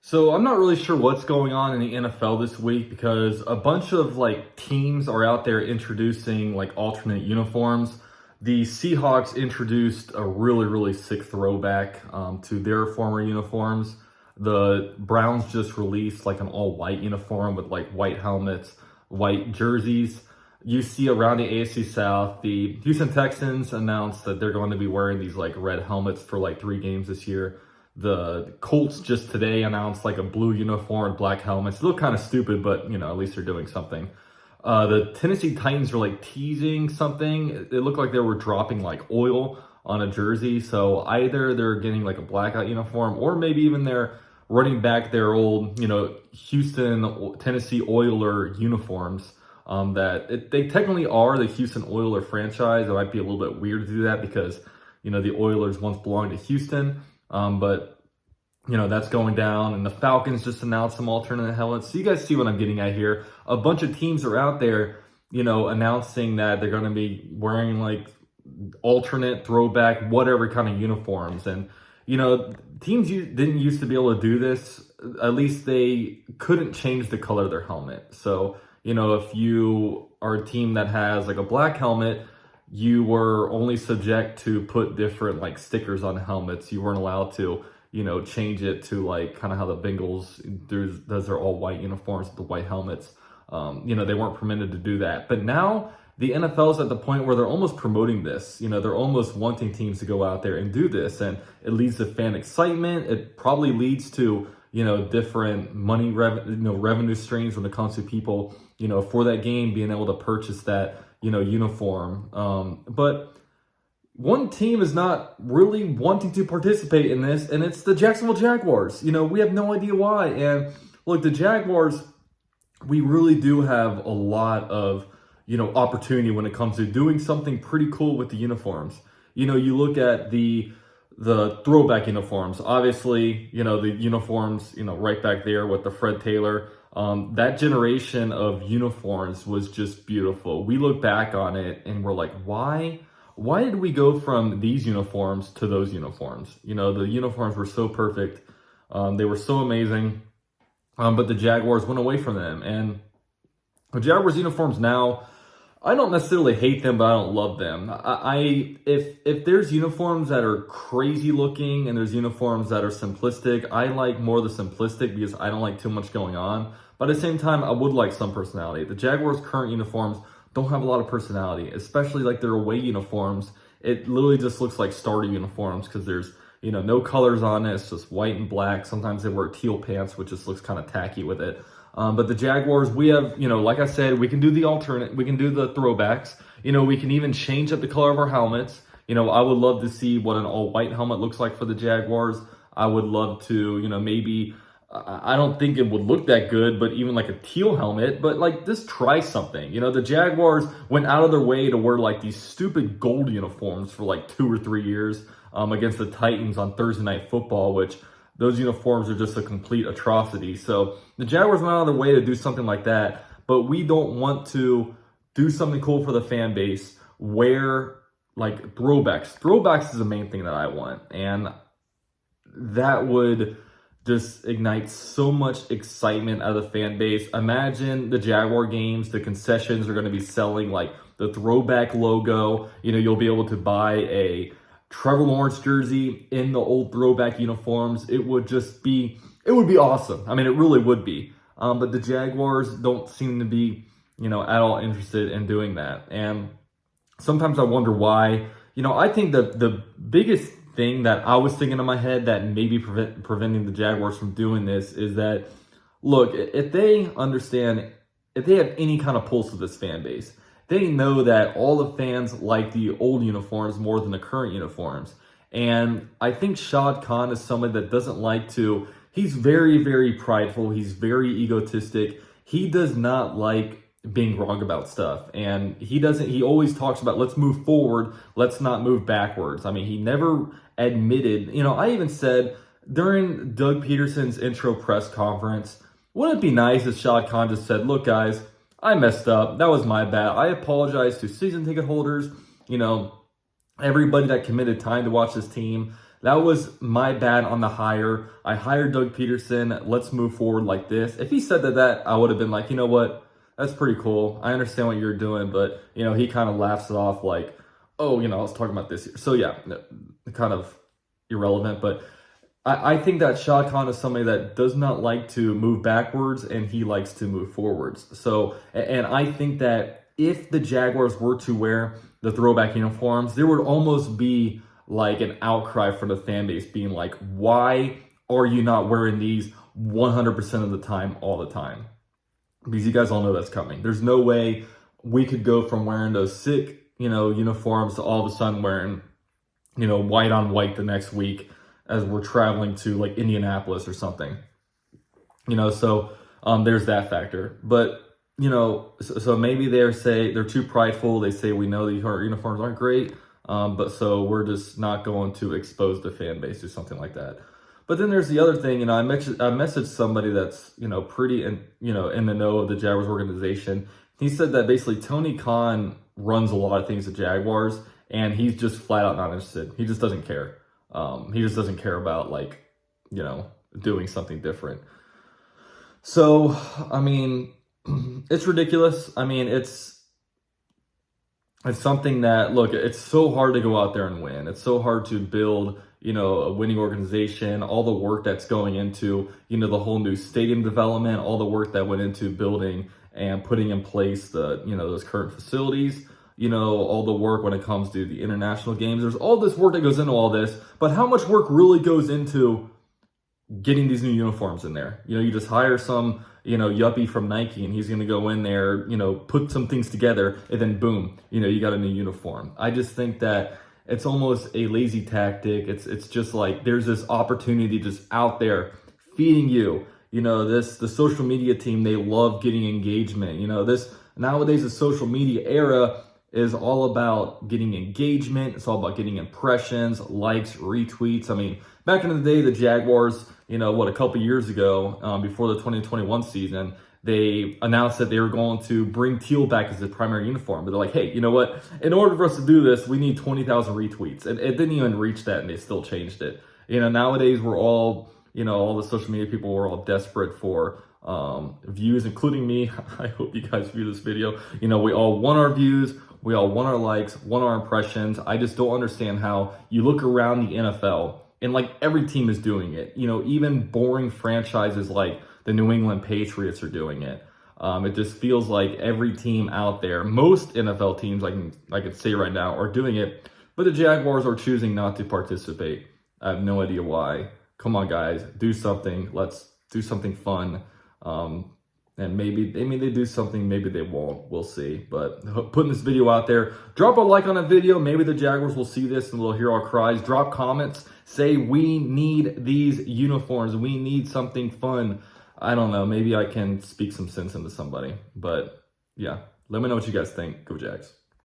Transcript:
So I'm not really sure what's going on in the NFL this week because a bunch of teams are out there introducing alternate uniforms. The Seahawks introduced a really sick throwback to their former uniforms. The Browns just released an all white uniform with white helmets, white jerseys. You see around the AFC South, the Houston Texans announced that they're going to be wearing these red helmets for 3 games this year. The Colts just today announced a blue uniform and black helmets. They look kind of stupid, but at least they're doing something. The Tennessee Titans are teasing something. It looked like they were dropping oil on a jersey. So either they're getting a blackout uniform, or maybe even they're running back their old, Houston, Tennessee Oiler uniforms. They technically are the Houston Oiler franchise. It might be a little bit weird to do that because, the Oilers once belonged to Houston. But that's going down, and the Falcons just announced some alternate helmets. So you guys see what I'm getting at here. A bunch of teams are out there, announcing that they're going to be wearing alternate, throwback, whatever kind of uniforms. And, teams didn't used to be able to do this. At least they couldn't change the color of their helmet. So, if you are a team that has a black helmet, you were only subject to put different stickers on helmets. You weren't allowed to, change it to kind of how the Bengals does their all white uniforms with the white helmets. They weren't permitted to do that. But now the NFL is at the point where they're almost promoting this. They're almost wanting teams to go out there and do this, and it leads to fan excitement. It probably leads to different money revenue streams when it comes to people for that game being able to purchase that uniform. But one team is not really wanting to participate in this, and it's the Jacksonville Jaguars. We have no idea why. And look, the Jaguars, we really do have a lot of, opportunity when it comes to doing something pretty cool with the uniforms. You look at the throwback uniforms, obviously, the uniforms, right back there with the Fred Taylor. That generation of uniforms was just beautiful. We look back on it and we're like, why did we go from these uniforms to those uniforms? The uniforms were so perfect. They were so amazing. But the Jaguars went away from them. And the Jaguars uniforms now, I don't necessarily hate them, but I don't love them. If there's uniforms that are crazy looking and there's uniforms that are simplistic, I like more the simplistic because I don't like too much going on. But at the same time, I would like some personality. The Jaguars' current uniforms don't have a lot of personality, especially their away uniforms. It literally just looks like starter uniforms because there's, no colors on it. It's just white and black. Sometimes they wear teal pants, which just looks kind of tacky with it. But the Jaguars, we have, like I said, we can do the alternate, we can do the throwbacks. We can even change up the color of our helmets. I would love to see what an all white helmet looks like for the Jaguars. I would love to, maybe, I don't think it would look that good, but even a teal helmet, but just try something. The Jaguars went out of their way to wear these stupid gold uniforms for 2 or 3 years against the Titans on Thursday Night Football, which those uniforms are just a complete atrocity. So the Jaguars went out of their way to do something like that, but we don't want to do something cool for the fan base, wear throwbacks. Throwbacks is the main thing that I want, and that would just ignite so much excitement out of the fan base. Imagine the Jaguar games, the concessions are going to be selling the throwback logo. You'll be able to buy a Trevor Lawrence jersey in the old throwback uniforms. It would be awesome. I mean, it really would be. But the Jaguars don't seem to be, at all interested in doing that. And sometimes I wonder why. I think the biggest thing that I was thinking in my head that may be preventing the Jaguars from doing this is that, look, if they have any kind of pulse of this fan base, they know that all the fans like the old uniforms more than the current uniforms. And I think Shad Khan is someone that doesn't like to, he's very, very prideful. He's very egotistic. He does not like being wrong about stuff. And he always talks about, let's move forward. Let's not move backwards. I mean, he never admitted, I even said during Doug Peterson's intro press conference, wouldn't it be nice if Shad Khan just said, look guys, I messed up. That was my bad. I apologize to season ticket holders, everybody that committed time to watch this team. That was my bad on the hire. I hired Doug Peterson. Let's move forward like this. If he said that, I would have been like, you know what? That's pretty cool. I understand what you're doing, but, he kind of laughs it off like, oh, I was talking about this. So yeah, kind of irrelevant, but I think that Shad Khan is somebody that does not like to move backwards, and he likes to move forwards. So, and I think that if the Jaguars were to wear the throwback uniforms, there would almost be like an outcry from the fan base being like, why are you not wearing these 100% of the time, all the time? Because you guys all know that's coming. There's no way we could go from wearing those sick, uniforms to all of a sudden wearing, white on white the next week as we're traveling to like Indianapolis or something. So there's that factor. But, so maybe they're too prideful. They say, we know these uniforms aren't great, but so we're just not going to expose the fan base or something like that. But then there's the other thing, I messaged somebody that's, pretty in the know of the Jaguars organization. He said that basically Tony Khan runs a lot of things at Jaguars, and he's just flat out not interested. He just doesn't care. He just doesn't care about doing something different. So, it's ridiculous. It's something that, look, it's so hard to go out there and win. It's so hard to build, a winning organization, all the work that's going into, the whole new stadium development, all the work that went into building and putting in place the, those current facilities, all the work when it comes to the international games. There's all this work that goes into all this, but how much work really goes into getting these new uniforms in there? You just hire some, yuppie from Nike, and he's going to go in there, put some things together, and then boom, you got a new uniform. I just think that it's almost a lazy tactic. It's just like there's this opportunity just out there feeding you. The social media team, they love getting engagement. Nowadays the social media era is all about getting engagement. It's all about getting impressions, likes, retweets. Back in the day, the Jaguars, a couple years ago, before the 2021 season, they announced that they were going to bring teal back as the primary uniform. But they're like, hey, you know what? In order for us to do this, we need 20,000 retweets. And it didn't even reach that, and they still changed it. Nowadays we're all, all the social media people were all desperate for views, including me. I hope you guys view this video. We all want our views. We all want our likes, want our impressions. I just don't understand how you look around the NFL and like every team is doing it. Even boring franchises like the New England Patriots are doing it. It just feels like every team out there, most NFL teams I can say right now are doing it, but the Jaguars are choosing not to participate. I have no idea why. Come on, guys, do something. Let's do something fun. And maybe they do something, maybe they won't. We'll see. But putting this video out there, drop a like on a video. Maybe the Jaguars will see this and they'll hear our cries. Drop comments. Say, we need these uniforms. We need something fun. I don't know. Maybe I can speak some sense into somebody. But yeah, let me know what you guys think. Go Jags.